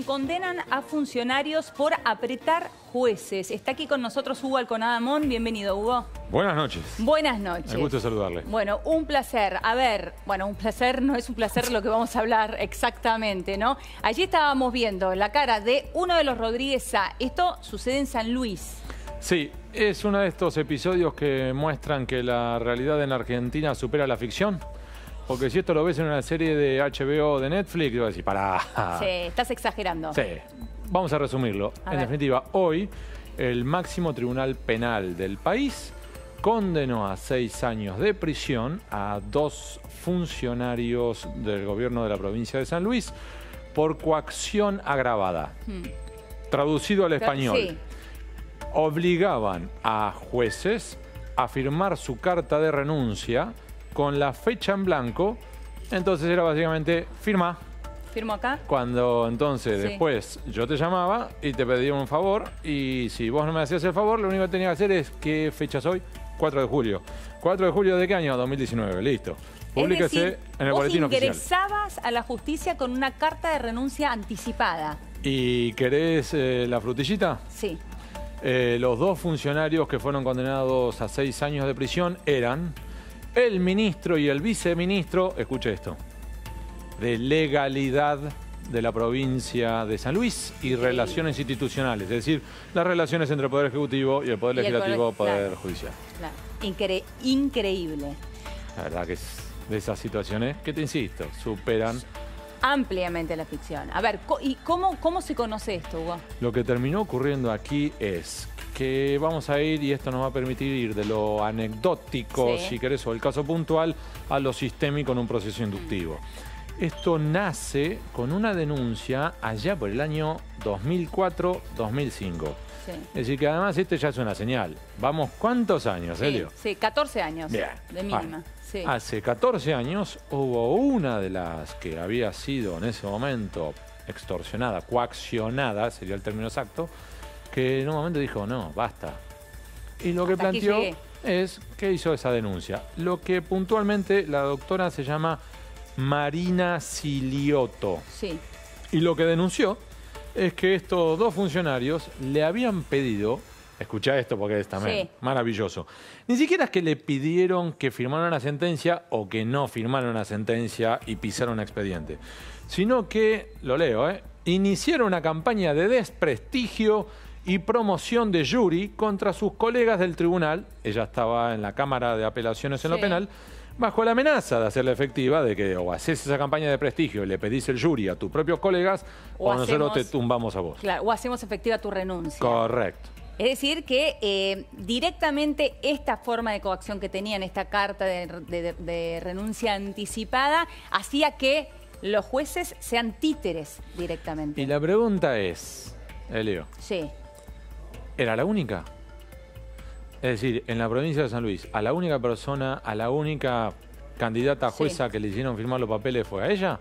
Condenan a funcionarios por apretar jueces. Está aquí con nosotros Hugo Alconadamón. Bienvenido, Hugo. Buenas noches. Buenas noches. Me gusta saludarle. Bueno, un placer. A ver, bueno, un placer no es un placer lo que vamos a hablar exactamente, ¿no? Allí estábamos viendo la cara de uno de los Rodríguez Sá. Esto sucede en San Luis. Sí, es uno de estos episodios que muestran que la realidad en Argentina supera la ficción. Porque si esto lo ves en una serie de HBO o de Netflix, vas a decir, pará. Sí, estás exagerando. Sí, vamos a resumirlo. En definitiva, hoy el máximo tribunal penal del país condenó a 6 años de prisión a 2 funcionarios del gobierno de la provincia de San Luis por coacción agravada. Traducido al español, sí. Obligaban a jueces a firmar su carta de renuncia con la fecha en blanco. Entonces era básicamente, firma. ¿Firmo acá? Cuando entonces después yo te llamaba y te pedía un favor, y si vos no me hacías el favor, lo único que tenía que hacer es, ¿qué fecha soy? 4 de julio. ¿4 de julio de qué año? 2019, listo. Públiquese en el boletín oficial. Vos ingresabas a la justicia con una carta de renuncia anticipada. ¿Y querés la frutillita? Sí. Los 2 funcionarios que fueron condenados a 6 años de prisión eran el ministro y el viceministro, escuche esto, de legalidad de la provincia de San Luis y relaciones institucionales, es decir, las relaciones entre el Poder Ejecutivo y el Poder Legislativo, Poder Judicial. Claro. Increíble. La verdad que es de esas situaciones que, te insisto, superan ampliamente la ficción. A ver, ¿y cómo se conoce esto, Hugo? Lo que terminó ocurriendo aquí es que vamos a ir, y esto nos va a permitir ir de lo anecdótico, si querés, o el caso puntual, a lo sistémico en un proceso inductivo. Esto nace con una denuncia allá por el año 2004-2005. Es decir, que además este ya es una señal. Vamos, ¿cuántos años, Elio? Sí, 14 años. Bien. De mínima. Sí. Hace 14 años hubo una de las que había sido en ese momento extorsionada, coaccionada, sería el término exacto, que en un momento dijo, no, basta. Y lo que planteó es que hizo esa denuncia. Lo que puntualmente la doctora se llama Marina Siliotto. Sí. Y lo que denunció es que estos 2 funcionarios le habían pedido, escucha esto porque es también maravilloso, ni siquiera es que le pidieron que firmara una sentencia o que no firmara una sentencia y pisara un expediente, sino que, lo leo, iniciaron una campaña de desprestigio y promoción de jury contra sus colegas del tribunal. Ella estaba en la Cámara de Apelaciones en lo penal, bajo la amenaza de hacerla efectiva, de que o haces esa campaña de prestigio y le pedís el jury a tus propios colegas, o nosotros te tumbamos a vos. Claro, o hacemos efectiva tu renuncia. Correcto. Es decir, que directamente esta forma de coacción que tenían, esta carta de renuncia anticipada, hacía que los jueces sean títeres directamente. Y la pregunta es, Elio, ¿era la única? Es decir, en la provincia de San Luis, a la única persona, a la única candidata a jueza que le hicieron firmar los papeles fue a ella.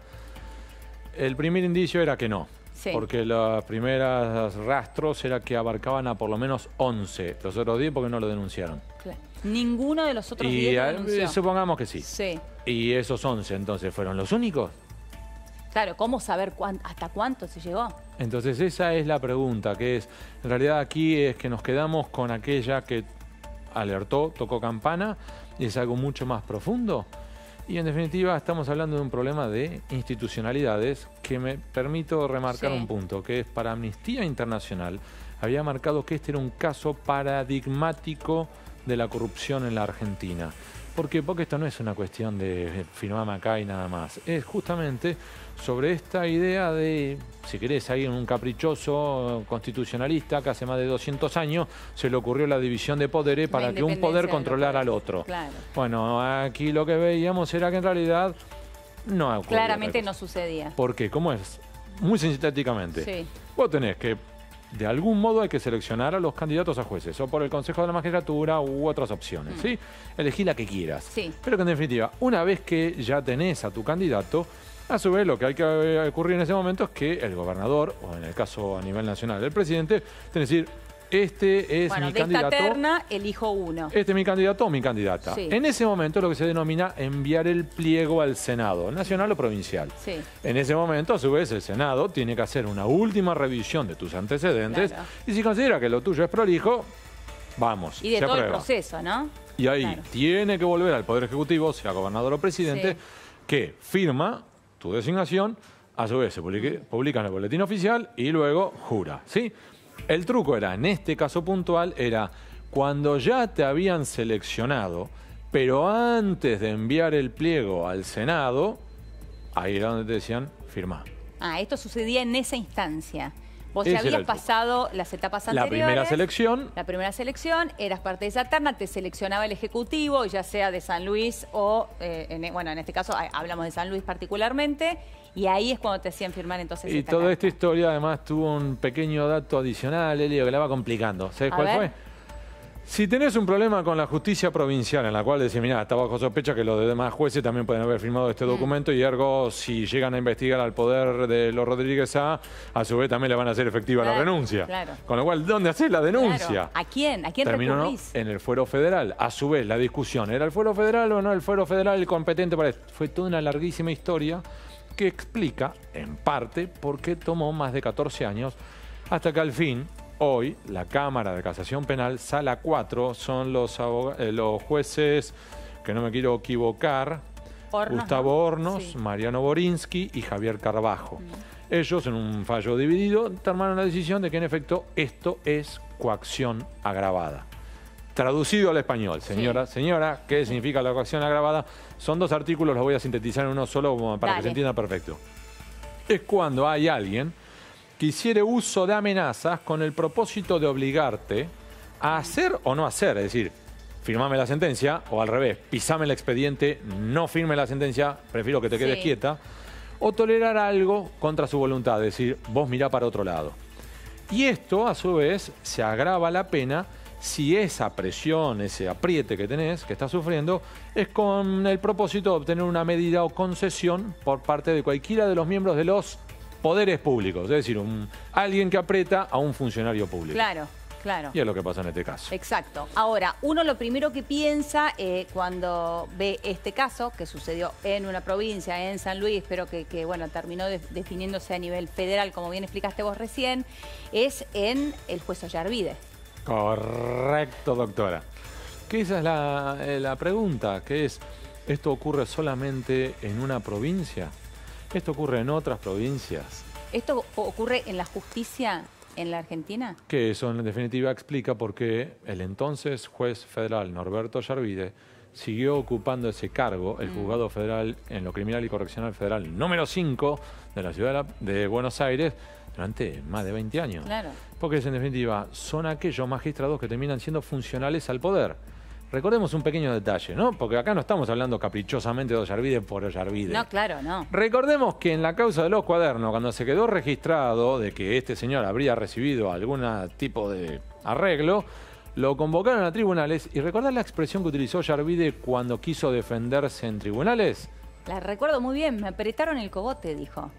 El primer indicio era que no, porque los primeros rastros era que abarcaban a por lo menos 11, los otros 10 porque no lo denunciaron. Claro. Ninguno de los otros 10 lo denunció. Supongamos que sí. Y esos 11 entonces fueron los únicos. Claro, ¿cómo saber hasta cuánto se llegó? Entonces esa es la pregunta, que es, en realidad aquí es que nos quedamos con aquella que alertó, tocó campana, y es algo mucho más profundo. Y en definitiva estamos hablando de un problema de institucionalidades que me permito remarcar un punto, que es para Amnistía Internacional había marcado que este era un caso paradigmático de la corrupción en la Argentina. ¿Por qué? Porque esto no es una cuestión de firmarme acá y nada más. Es justamente sobre esta idea de, si querés, ahí en un caprichoso constitucionalista que hace más de 200 años se le ocurrió la división de poderes para que un poder controlara al otro. Claro. Bueno, aquí lo que veíamos era que en realidad no ocurrió. Claramente no sucedía. ¿Por qué? ¿Cómo es? Muy sintéticamente. Vos tenés que, de algún modo hay que seleccionar a los candidatos a jueces, o por el Consejo de la Magistratura u otras opciones, Elegí la que quieras. Pero que en definitiva, una vez que ya tenés a tu candidato, a su vez lo que hay que ocurrir en ese momento es que el gobernador, o en el caso a nivel nacional el presidente, tiene que decir, este es bueno, mi de candidato. esta terna elijo uno. Este es mi candidato o mi candidata. Sí. En ese momento lo que se denomina enviar el pliego al Senado, nacional o provincial. Sí. En ese momento, a su vez, el Senado tiene que hacer una última revisión de tus antecedentes, Claro. y si considera que lo tuyo es prolijo, vamos, Y de se todo el aprueba. proceso, ¿no? Y ahí Claro. tiene que volver al Poder Ejecutivo, sea gobernador o presidente, Sí. que firma tu designación, a su vez se publica en el boletín oficial y luego jura, ¿sí? El truco era, en este caso puntual, era cuando ya te habían seleccionado, pero antes de enviar el pliego al Senado, ahí era donde te decían, firmá. Ah, esto sucedía en esa instancia. Vos ya Ese era habías el truco. pasado las etapas La anteriores. primera selección, La primera selección, eras parte de esa terna, te seleccionaba el Ejecutivo, ya sea de San Luis o, bueno, en este caso hablamos de San Luis particularmente, y ahí es cuando te hacían firmar entonces y esta toda carta. esta historia además tuvo un pequeño dato adicional, Elio, que la va complicando. ¿Sabes A cuál ver. fue? Si tenés un problema con la justicia provincial, en la cual decís, mirá, está bajo sospecha que los demás jueces también pueden haber firmado este documento, y ergo, si llegan a investigar al poder de los Rodríguez A su vez también le van a hacer efectiva la Claro, renuncia. claro. Con lo cual, ¿dónde haces la denuncia? Claro. ¿A quién? ¿A quién Terminó, ¿no?, recurrís? en el fuero federal. A su vez, la discusión, ¿era el fuero federal o no el fuero federal el competente para esto? Fue toda una larguísima historia que explica, en parte, por qué tomó más de 14 años, hasta que al fin, hoy, la Cámara de Casación Penal, Sala 4, son los jueces, que no me quiero equivocar, Hornos, Gustavo ¿no? Hornos, Sí. Mariano Borinsky y Javier Carbajo. Ellos, en un fallo dividido, tomaron la decisión de que, en efecto, esto es coacción agravada. Traducido al español, señora, ¿qué significa la coacción agravada? Son dos artículos, los voy a sintetizar en uno solo como para Dale. que se entienda perfecto. Es cuando hay alguien que hiciere uso de amenazas con el propósito de obligarte a hacer o no hacer, es decir, firmame la sentencia, o al revés, pisame el expediente, no firme la sentencia, prefiero que te quedes Sí. quieta, o tolerar algo contra su voluntad, es decir, vos mirá para otro lado. Y esto, a su vez, se agrava la pena si esa presión, ese apriete que tenés, que estás sufriendo, es con el propósito de obtener una medida o concesión por parte de cualquiera de los miembros de los poderes públicos, es decir, alguien que aprieta a un funcionario público. Claro, claro. Y es lo que pasa en este caso. Exacto. Ahora, uno lo primero que piensa cuando ve este caso, que sucedió en una provincia, en San Luis, pero que bueno, terminó definiéndose a nivel federal, como bien explicaste vos recién, es en el juez Ollarvide. Correcto, doctora. Que esa es la pregunta, que es, ¿esto ocurre solamente en una provincia? ¿Esto ocurre en otras provincias? ¿Esto ocurre en la justicia en la Argentina? Que eso, en definitiva, explica por qué el entonces juez federal Norberto Ollarvide siguió ocupando ese cargo, el juzgado federal en lo criminal y correccional federal número 5 de la ciudad de Buenos Aires durante más de 20 años. Claro. Porque, en definitiva, son aquellos magistrados que terminan siendo funcionales al poder. Recordemos un pequeño detalle, ¿no? Porque acá no estamos hablando caprichosamente de Ollarvide por Ollarvide. No, claro, no. Recordemos que en la causa de los cuadernos, cuando se quedó registrado de que este señor habría recibido algún tipo de arreglo, lo convocaron a tribunales. ¿Y recordás la expresión que utilizó Ollarvide cuando quiso defenderse en tribunales? La recuerdo muy bien, me apretaron el cogote, dijo.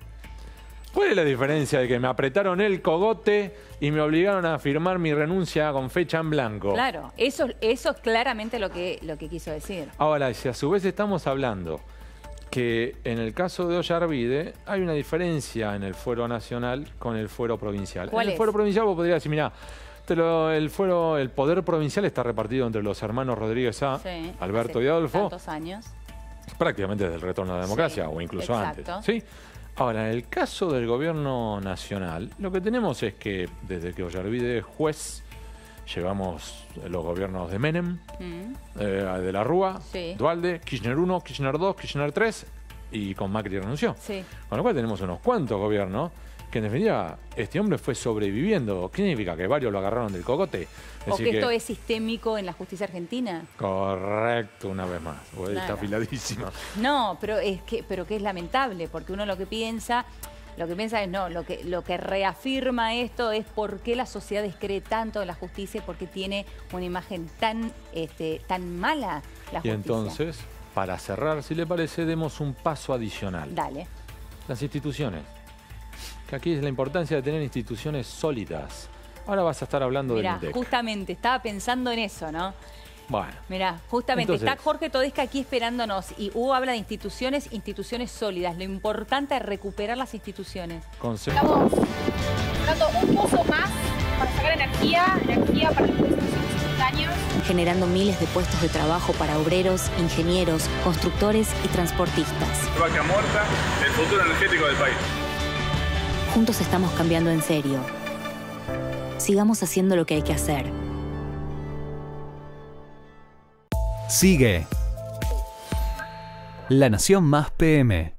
¿Cuál es la diferencia de que me apretaron el cogote y me obligaron a firmar mi renuncia con fecha en blanco? Claro, eso es claramente lo que quiso decir. Ahora, si a su vez estamos hablando que en el caso de Ollarvide hay una diferencia en el fuero nacional con el fuero provincial. ¿Cuál en el es? fuero provincial vos podrías decir, mirá, el poder provincial está repartido entre los hermanos Rodríguez A, Sí, Alberto hace y Adolfo, tantos años. prácticamente desde el retorno a la democracia, Sí, o incluso exacto. antes. ¿Sí? Ahora, en el caso del gobierno nacional, lo que tenemos es que desde que Ollarvide es juez, llevamos los gobiernos de Menem, de la Rúa, Sí. Duhalde, Kirchner 1, Kirchner 2, Kirchner 3, y con Macri renunció. Sí. Con lo cual tenemos unos cuantos gobiernos que, en definitiva, este hombre fue sobreviviendo. ¿Qué significa? ¿Que varios lo agarraron del cogote? Es ¿O decir, que esto es sistémico en la justicia argentina? Correcto, una vez más. Está Claro. afiladísima. No, pero que es lamentable, porque uno lo que piensa es no, lo que reafirma esto es por qué la sociedad descree tanto de la justicia y por qué tiene una imagen tan mala la Y justicia. entonces, para cerrar, si le parece, demos un paso adicional. Dale. Las instituciones. Que aquí es la importancia de tener instituciones sólidas. ahora vas a estar hablando del Mirá, INDEC. justamente, estaba pensando en eso, ¿no? Bueno. Mirá, justamente Entonces, está Jorge Todesca aquí esperándonos y Hugo habla de instituciones sólidas. Lo importante es recuperar las instituciones. Estamos dando un pozo más para sacar energía para los próximos 5 años. Generando miles de puestos de trabajo para obreros, ingenieros, constructores y transportistas. Vaca muerta, el futuro energético del país. Juntos estamos cambiando en serio. Sigamos haciendo lo que hay que hacer. Sigue La Nación Más PM.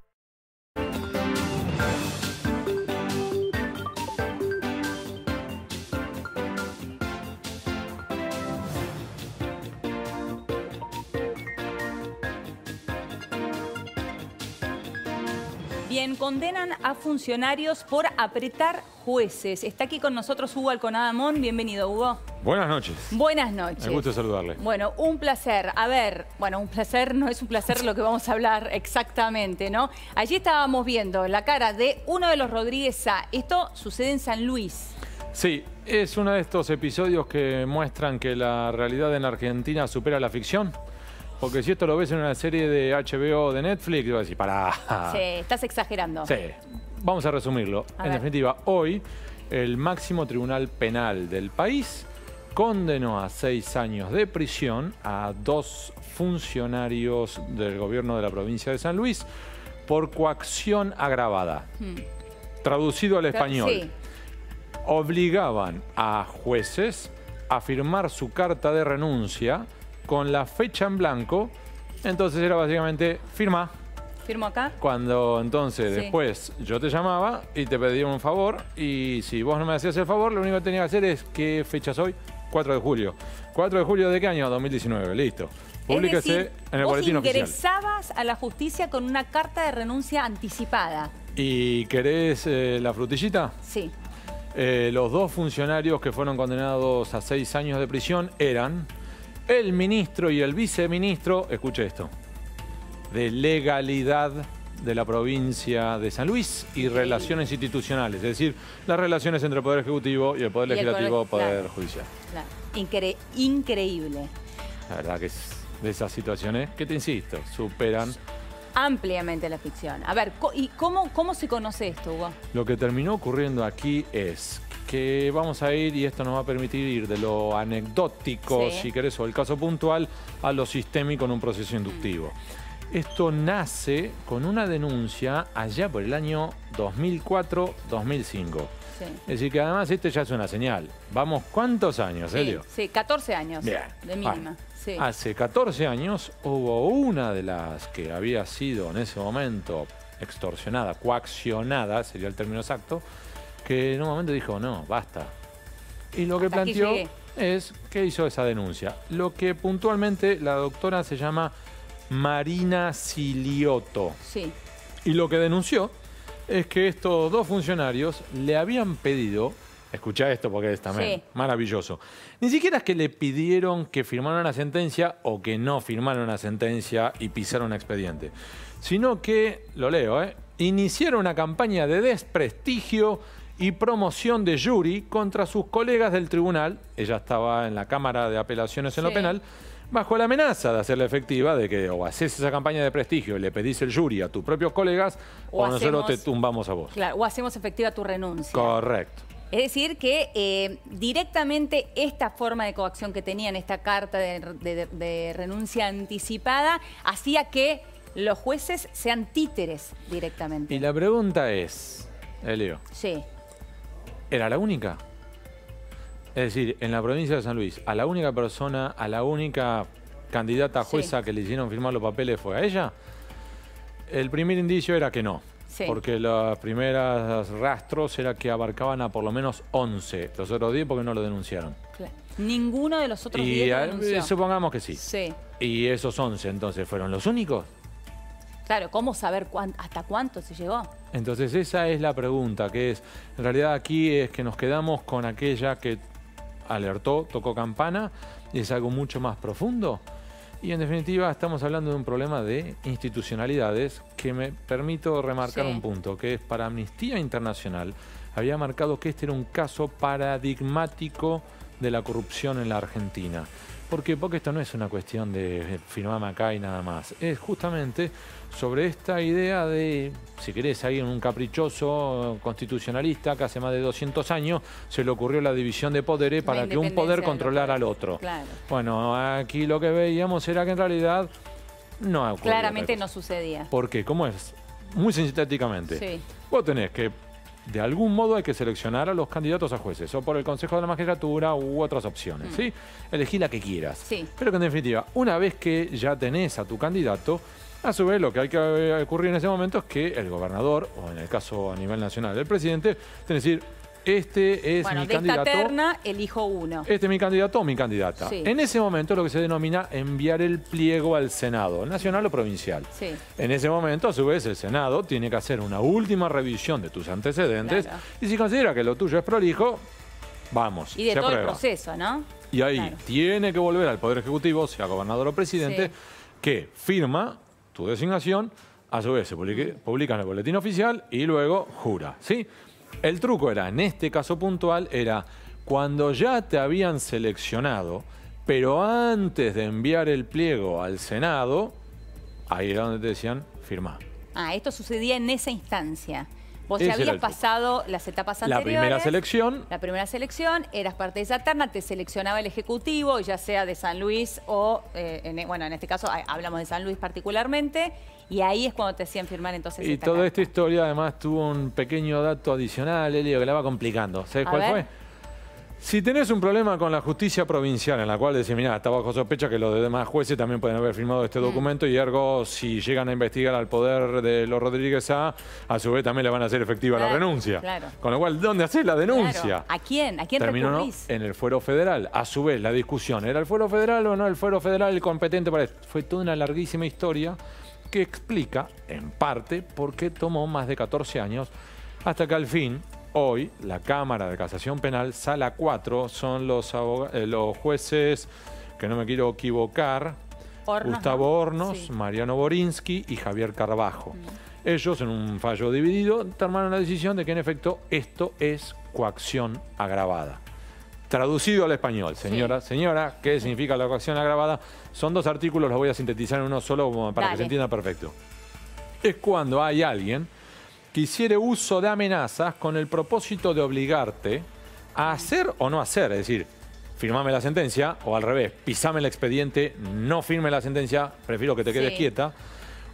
Bien, condenan a funcionarios por apretar jueces. Está aquí con nosotros Hugo Alconadamón. Bienvenido, Hugo. Buenas noches. Buenas noches. Me gusta saludarle. Bueno, un placer. A ver, bueno, un placer, no es un placer lo que vamos a hablar exactamente, ¿no? Allí estábamos viendo la cara de uno de los Rodríguez Sá. Esto sucede en San Luis. Sí, es uno de estos episodios que muestran que la realidad en Argentina supera la ficción. Porque si esto lo ves en una serie de HBO o de Netflix, te vas a decir, pará. Sí, estás exagerando. Sí, vamos a resumirlo. En definitiva, hoy el máximo tribunal penal del país condenó a 6 años de prisión a 2 funcionarios del gobierno de la provincia de San Luis por coacción agravada. Traducido al español, Sí. obligaban a jueces a firmar su carta de renuncia con la fecha en blanco. Entonces era básicamente firma. ¿Firmo acá? Cuando entonces Sí. después yo te llamaba y te pedía un favor, y si vos no me hacías el favor, lo único que tenía que hacer es ¿qué fecha soy? 4 de julio. ¿4 de julio de qué año? 2019, listo. Publíquese Es decir, en el boletín oficial. vos ingresabas a la justicia con una carta de renuncia anticipada. ¿Y querés la frutillita? Sí. Los 2 funcionarios que fueron condenados a 6 años de prisión eran el ministro y el viceministro, escuche esto, de legalidad de la provincia de San Luis y relaciones institucionales, es decir, las relaciones entre el Poder Ejecutivo y el Poder Legislativo, Poder claro. Judicial. Claro. Increíble. La verdad que es de esas situaciones que, te insisto, superan. Ampliamente la ficción. A ver, ¿y cómo se conoce esto, Hugo? Lo que terminó ocurriendo aquí es que vamos a ir, y esto nos va a permitir ir de lo anecdótico, Sí. si querés, o el caso puntual, a lo sistémico en un proceso inductivo. Esto nace con una denuncia allá por el año 2004-2005. Sí. Es decir, que además este ya es una señal. Vamos, ¿cuántos años, Elio? Sí, 14 años Bien. de mínima. Bueno, Sí. hace 14 años hubo una de las que había sido en ese momento extorsionada, coaccionada, sería el término exacto, que en un momento dijo, no, basta. Y lo que Hasta aquí planteó llegué. es que hizo esa denuncia. Lo que puntualmente la doctora se llama Marina Siliotto. Sí. Y lo que denunció es que estos 2 funcionarios le habían pedido, escuchá esto porque es también Sí. maravilloso, ni siquiera es que le pidieron que firmara una sentencia o que no firmara una sentencia y pisara un expediente, sino que, lo leo, iniciaron una campaña de desprestigio y promoción de jury contra sus colegas del tribunal. Ella estaba en la Cámara de Apelaciones en lo Sí. penal, bajo la amenaza de hacerla efectiva de que o haces esa campaña de prestigio y le pedís el jury a tus propios colegas O o nosotros te hacemos- tumbamos a vos. Claro, o hacemos efectiva tu renuncia. Correcto. Es decir, que directamente esta forma de coacción que tenían, esta carta de renuncia anticipada, hacía que los jueces sean títeres directamente. Y la pregunta es, Elio, Sí. ¿era la única? Es decir, en la provincia de San Luis, a la única persona, a la única candidata a Sí. jueza que le hicieron firmar los papeles fue a ella. El primer indicio era que no. Sí. Porque los primeros rastros era que abarcaban a por lo menos 11. Los otros 10 porque no lo denunciaron. Claro. Ninguno de los otros Y 10 lo denunció. supongamos que sí. Sí. Y esos 11 entonces fueron los únicos. Claro, ¿cómo saber hasta cuánto se llegó? Entonces esa es la pregunta, que es, en realidad aquí es que nos quedamos con aquella que alertó, tocó campana, y es algo mucho más profundo. Y en definitiva estamos hablando de un problema de institucionalidades que me permito remarcar Sí. un punto, que es para Amnistía Internacional había marcado que este era un caso paradigmático de la corrupción en la Argentina. ¿Por qué? Porque esto no es una cuestión de firmarme acá y nada más. Es justamente sobre esta idea de, si querés, ahí en un caprichoso constitucionalista que hace más de 200 años se le ocurrió la división de poderes para que un poder controlara al otro. Claro. Bueno, aquí lo que veíamos era que en realidad no ocurrió. Claramente no sucedía. ¿Por qué? ¿Cómo es? Muy sintéticamente. Sí. Vos tenés que, de algún modo hay que seleccionar a los candidatos a jueces, o por el Consejo de la Magistratura u otras opciones, ¿sí? Elegí la que quieras. Sí. Pero que en definitiva, una vez que ya tenés a tu candidato, a su vez lo que hay que ocurrir en ese momento es que el gobernador, o en el caso a nivel nacional el presidente, tiene que decir, este es mi candidato. De esta terna elijo uno. Este es mi candidato o mi candidata. Sí. En ese momento lo que se denomina enviar el pliego al Senado, nacional o provincial. Sí. En ese momento, a su vez, el Senado tiene que hacer una última revisión de tus antecedentes, Claro. y si considera que lo tuyo es prolijo, vamos, Y de se todo el aprueba. proceso, ¿no? Y ahí Claro. tiene que volver al Poder Ejecutivo, sea gobernador o presidente, Sí. que firma tu designación, a su vez se publica en el boletín oficial y luego jura, ¿sí? El truco era, en este caso puntual, era cuando ya te habían seleccionado, pero antes de enviar el pliego al Senado, ahí era donde te decían, firmá. Ah, esto sucedía en esa instancia. Vos ya Ese era habías el truco. pasado las etapas La anteriores. primera selección, La primera selección, eras parte de esa terna, te seleccionaba el Ejecutivo, ya sea de San Luis o, en este caso hablamos de San Luis particularmente, y ahí es cuando te hacían firmar entonces y esta toda carta. esta historia además tuvo un pequeño dato adicional, Elio, que la va complicando. ¿Sabes A cuál ver. fue? Si tenés un problema con la justicia provincial, en la cual decís, mirá, está bajo sospecha que los demás jueces también pueden haber firmado este documento, y ergo, si llegan a investigar al poder de los Rodríguez A su vez también le van a hacer efectiva la Claro, renuncia. claro. Con lo cual, ¿dónde haces la denuncia? Claro. ¿A quién? ¿A quién Terminó, ¿no?, recurrís? en el fuero federal. A su vez, la discusión, ¿era el fuero federal o no el fuero federal el competente para esto? Fue toda una larguísima historia que explica, en parte, por qué tomó más de 14 años, hasta que al fin, hoy, la Cámara de Casación Penal, Sala 4, son los jueces, que no me quiero equivocar, Hornos, Gustavo ¿no? Hornos, Sí. Mariano Borinsky y Javier Carbajo. Ellos, en un fallo dividido, tomaron la decisión de que, en efecto, esto es coacción agravada. Traducido al español, señora, ¿qué significa la coacción agravada? Son dos artículos, los voy a sintetizar en uno solo como para que Dale. se entienda perfecto. Es cuando hay alguien que hiciere uso de amenazas con el propósito de obligarte a hacer o no hacer, es decir, firmame la sentencia, o al revés, pisame el expediente, no firme la sentencia, prefiero que te quedes Sí. quieta,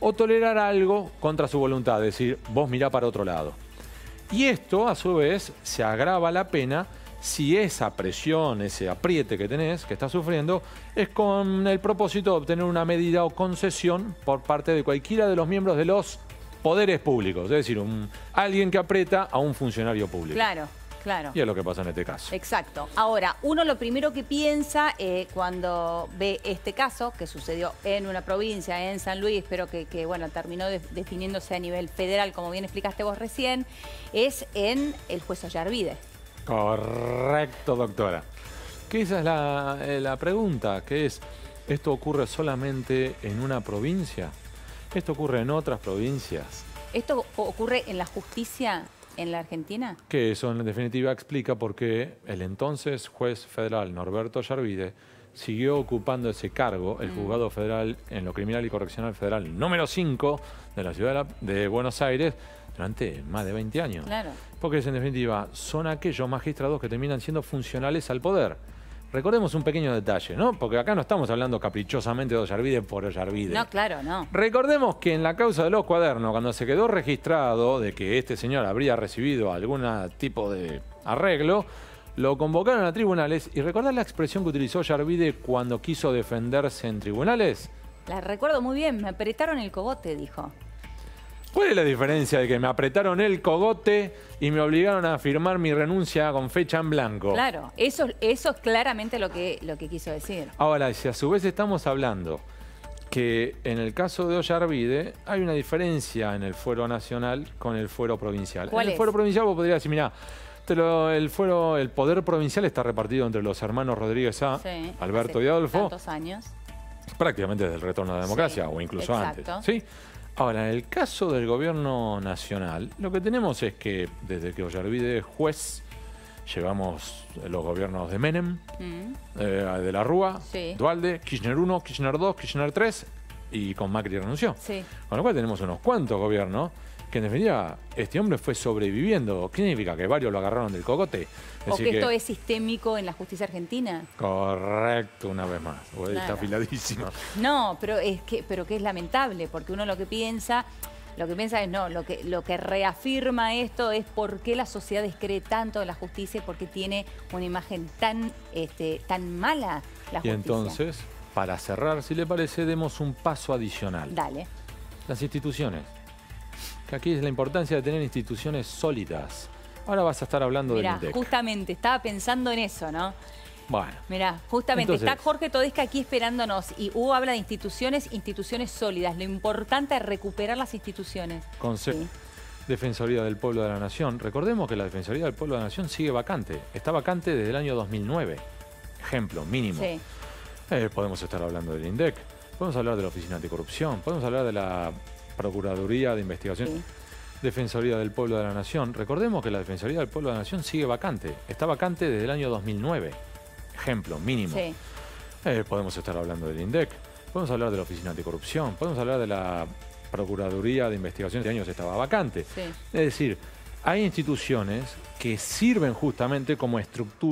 o tolerar algo contra su voluntad, es decir, vos mirá para otro lado. Y esto, a su vez, se agrava la pena si esa presión, ese apriete que tenés, que estás sufriendo, es con el propósito de obtener una medida o concesión por parte de cualquiera de los miembros de los poderes públicos, es decir, alguien que aprieta a un funcionario público. Claro, claro. Y es lo que pasa en este caso. Exacto. Ahora, uno lo primero que piensa cuando ve este caso, que sucedió en una provincia, en San Luis, pero que bueno, terminó definiéndose a nivel federal, como bien explicaste vos recién, es en el juez Ollarvide. Correcto, doctora. Que esa es la pregunta, que es, ¿esto ocurre solamente en una provincia? ¿Esto ocurre en otras provincias? ¿Esto ocurre en la justicia en la Argentina? Que eso, en definitiva, explica por qué el entonces juez federal Norberto Ollarvide siguió ocupando ese cargo, el juzgado federal en lo criminal y correccional federal número 5 de la ciudad de Buenos Aires durante más de 20 años. Claro. Porque, en definitiva, son aquellos magistrados que terminan siendo funcionales al poder. Recordemos un pequeño detalle, ¿no? Porque acá no estamos hablando caprichosamente de Ollarvide por Ollarvide. No, claro, no. Recordemos que en la causa de los cuadernos, cuando se quedó registrado de que este señor habría recibido algún tipo de arreglo, lo convocaron a tribunales. ¿Y recordás la expresión que utilizó Ollarvide cuando quiso defenderse en tribunales? La recuerdo muy bien, me apretaron el cogote, dijo. ¿Cuál es la diferencia de que me apretaron el cogote y me obligaron a firmar mi renuncia con fecha en blanco? Claro, eso es claramente lo que quiso decir. Ahora, si a su vez estamos hablando que en el caso de Ollarvide hay una diferencia en el fuero nacional con el fuero provincial. ¿Cuál en el es? fuero provincial vos podrías decir, mirá, el poder provincial está repartido entre los hermanos Rodríguez A, Sí, Alberto hace y Adolfo, tantos años. prácticamente desde el retorno a la democracia, Sí, o incluso exacto. antes. ¿Sí? Ahora, en el caso del gobierno nacional, lo que tenemos es que desde que Ollarvide es juez, llevamos los gobiernos de Menem, de la Rúa, Sí. Duhalde, Kirchner 1, Kirchner 2, Kirchner 3 y con Macri renunció. Sí. Con lo cual tenemos unos cuantos gobiernos que en definitiva este hombre fue sobreviviendo. ¿Qué significa? Que varios lo agarraron del cogote. ¿O que esto es sistémico en la justicia argentina? Correcto, una vez más. Está Claro. afiladísima. No, pero que es lamentable, porque uno lo que piensa es no, lo que reafirma esto es por qué la sociedad descree tanto de la justicia y por qué tiene una imagen tan mala la Y justicia. entonces, para cerrar, si le parece, demos un paso adicional. Dale. Las instituciones. Que aquí es la importancia de tener instituciones sólidas. Ahora vas a estar hablando Mirá, del INDEC. justamente, estaba pensando en eso, ¿no? Bueno, Mirá, justamente, Entonces- está Jorge Todesca aquí esperándonos y Hugo habla de instituciones sólidas. Lo importante es recuperar las instituciones. Consejo Sí. Defensoría del Pueblo de la Nación. Recordemos que la Defensoría del Pueblo de la Nación sigue vacante. Está vacante desde el año 2009. Ejemplo, mínimo. Sí. Podemos estar hablando del INDEC, podemos hablar de la Oficina Anticorrupción, podemos hablar de la Procuraduría de Investigación. Sí. Defensoría del Pueblo de la Nación. Recordemos que la Defensoría del Pueblo de la Nación sigue vacante. Está vacante desde el año 2009. Ejemplo, mínimo. Sí. Podemos estar hablando del INDEC, podemos hablar de la Oficina Anticorrupción, podemos hablar de la Procuraduría de Investigación. Este año estaba vacante. Sí. Es decir, hay instituciones que sirven justamente como estructura